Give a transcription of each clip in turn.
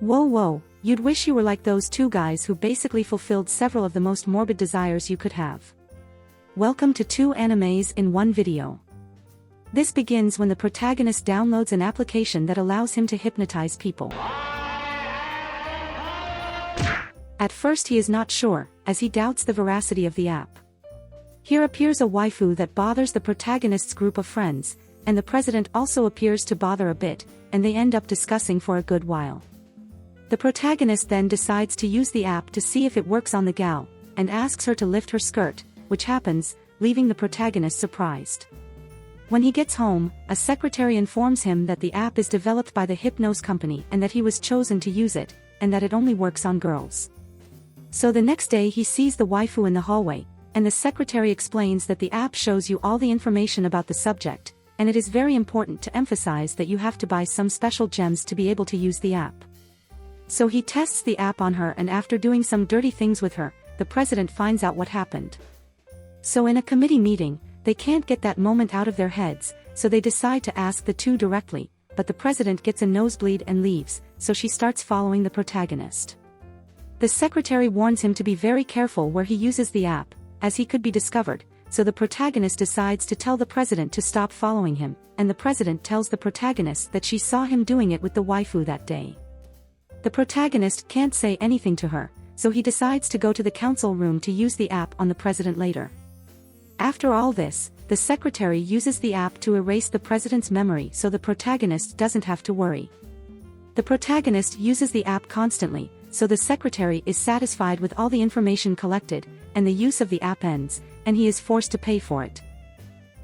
Whoa, you'd wish you were like those two guys who basically fulfilled several of the most morbid desires you could have. Welcome to 2 animes in 1 video. This begins when the protagonist downloads an application that allows him to hypnotize people. At first he is not sure, as he doubts the veracity of the app. Here appears a waifu that bothers the protagonist's group of friends, and the president also appears to bother a bit, and they end up discussing for a good while. The protagonist then decides to use the app to see if it works on the gal, and asks her to lift her skirt, which happens, leaving the protagonist surprised. When he gets home, a secretary informs him that the app is developed by the Hypnose company and that he was chosen to use it, and that it only works on girls. So the next day he sees the waifu in the hallway, and the secretary explains that the app shows you all the information about the subject, and it is very important to emphasize that you have to buy some special gems to be able to use the app. So he tests the app on her, and after doing some dirty things with her, the president finds out what happened. So in a committee meeting, they can't get that moment out of their heads, so they decide to ask the two directly, but the president gets a nosebleed and leaves, so she starts following the protagonist. The secretary warns him to be very careful where he uses the app, as he could be discovered, so the protagonist decides to tell the president to stop following him, and the president tells the protagonist that she saw him doing it with the waifu that day. The protagonist can't say anything to her, so he decides to go to the council room to use the app on the president later. After all this, the secretary uses the app to erase the president's memory so the protagonist doesn't have to worry. The protagonist uses the app constantly, so the secretary is satisfied with all the information collected, and the use of the app ends, and he is forced to pay for it.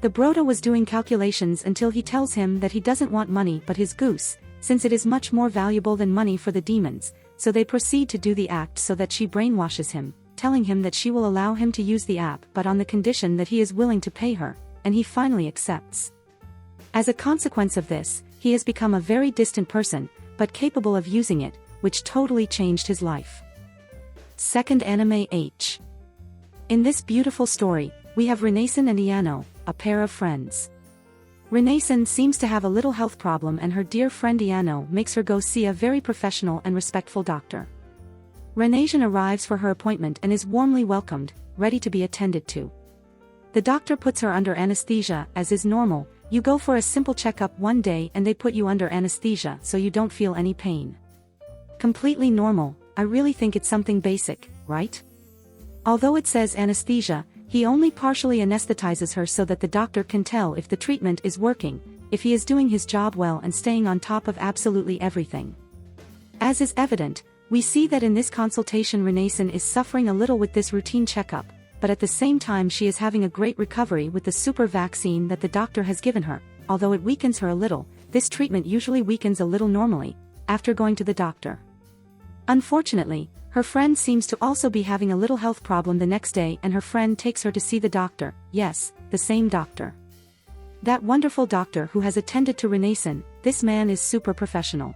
The broda was doing calculations until he tells him that he doesn't want money but his goose, since it is much more valuable than money for the demons, so they proceed to do the act so that she brainwashes him, telling him that she will allow him to use the app but on the condition that he is willing to pay her, and he finally accepts. As a consequence of this, he has become a very distant person, but capable of using it, which totally changed his life. Second anime H. In this beautiful story, we have Renaison and Iano, a pair of friends. Renaison seems to have a little health problem, and her dear friend Iano makes her go see a very professional and respectful doctor. Renaison arrives for her appointment and is warmly welcomed, ready to be attended to. The doctor puts her under anesthesia, as is normal. You go for a simple checkup one day and they put you under anesthesia so you don't feel any pain. Completely normal. I really think it's something basic, right? Although it says anesthesia, he only partially anesthetizes her so that the doctor can tell if the treatment is working, if he is doing his job well and staying on top of absolutely everything. As is evident, we see that in this consultation Renaison is suffering a little with this routine checkup, but at the same time she is having a great recovery with the super vaccine that the doctor has given her. Although it weakens her a little, this treatment usually weakens a little normally, after going to the doctor. Unfortunately, her friend seems to also be having a little health problem the next day, and her friend takes her to see the doctor. Yes, the same doctor. That wonderful doctor who has attended to Renaison. This man is super professional.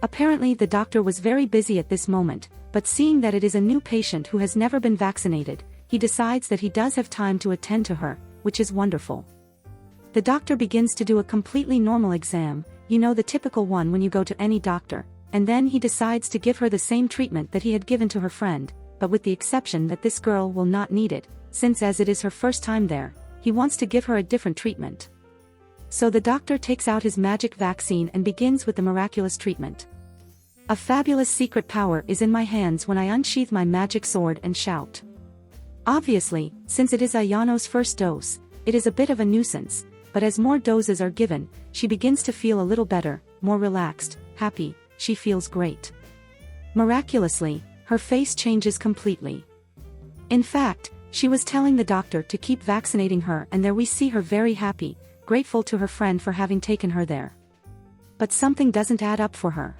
Apparently the doctor was very busy at this moment, but seeing that it is a new patient who has never been vaccinated, he decides that he does have time to attend to her, which is wonderful. The doctor begins to do a completely normal exam, you know, the typical one when you go to any doctor. And then he decides to give her the same treatment that he had given to her friend, but with the exception that this girl will not need it, since as it is her first time there, he wants to give her a different treatment. So the doctor takes out his magic vaccine and begins with the miraculous treatment. A fabulous secret power is in my hands when I unsheath my magic sword and shout. Obviously, since it is Ayano's first dose, it is a bit of a nuisance, but as more doses are given, she begins to feel a little better, more relaxed, happy. She feels great. Miraculously, her face changes completely. In fact, she was telling the doctor to keep vaccinating her, and there we see her very happy, grateful to her friend for having taken her there. But something doesn't add up for her.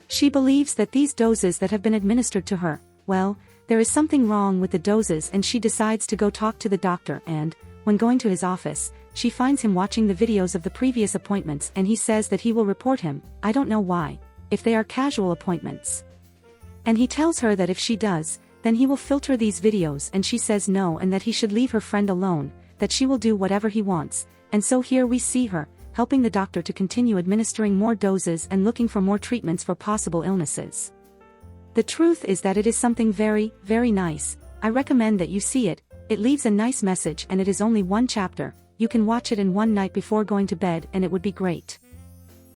She believes that these doses that have been administered to her, well, there is something wrong with the doses, and she decides to go talk to the doctor, and, when going to his office, she finds him watching the videos of the previous appointments, and he says that he will report him. I don't know why. If they are casual appointments. And he tells her that if she does, then he will filter these videos, and she says no and that he should leave her friend alone, that she will do whatever he wants, and so here we see her, helping the doctor to continue administering more doses and looking for more treatments for possible illnesses. The truth is that it is something very, very nice. I recommend that you see it. It leaves a nice message and it is only one chapter. You can watch it in one night before going to bed and it would be great.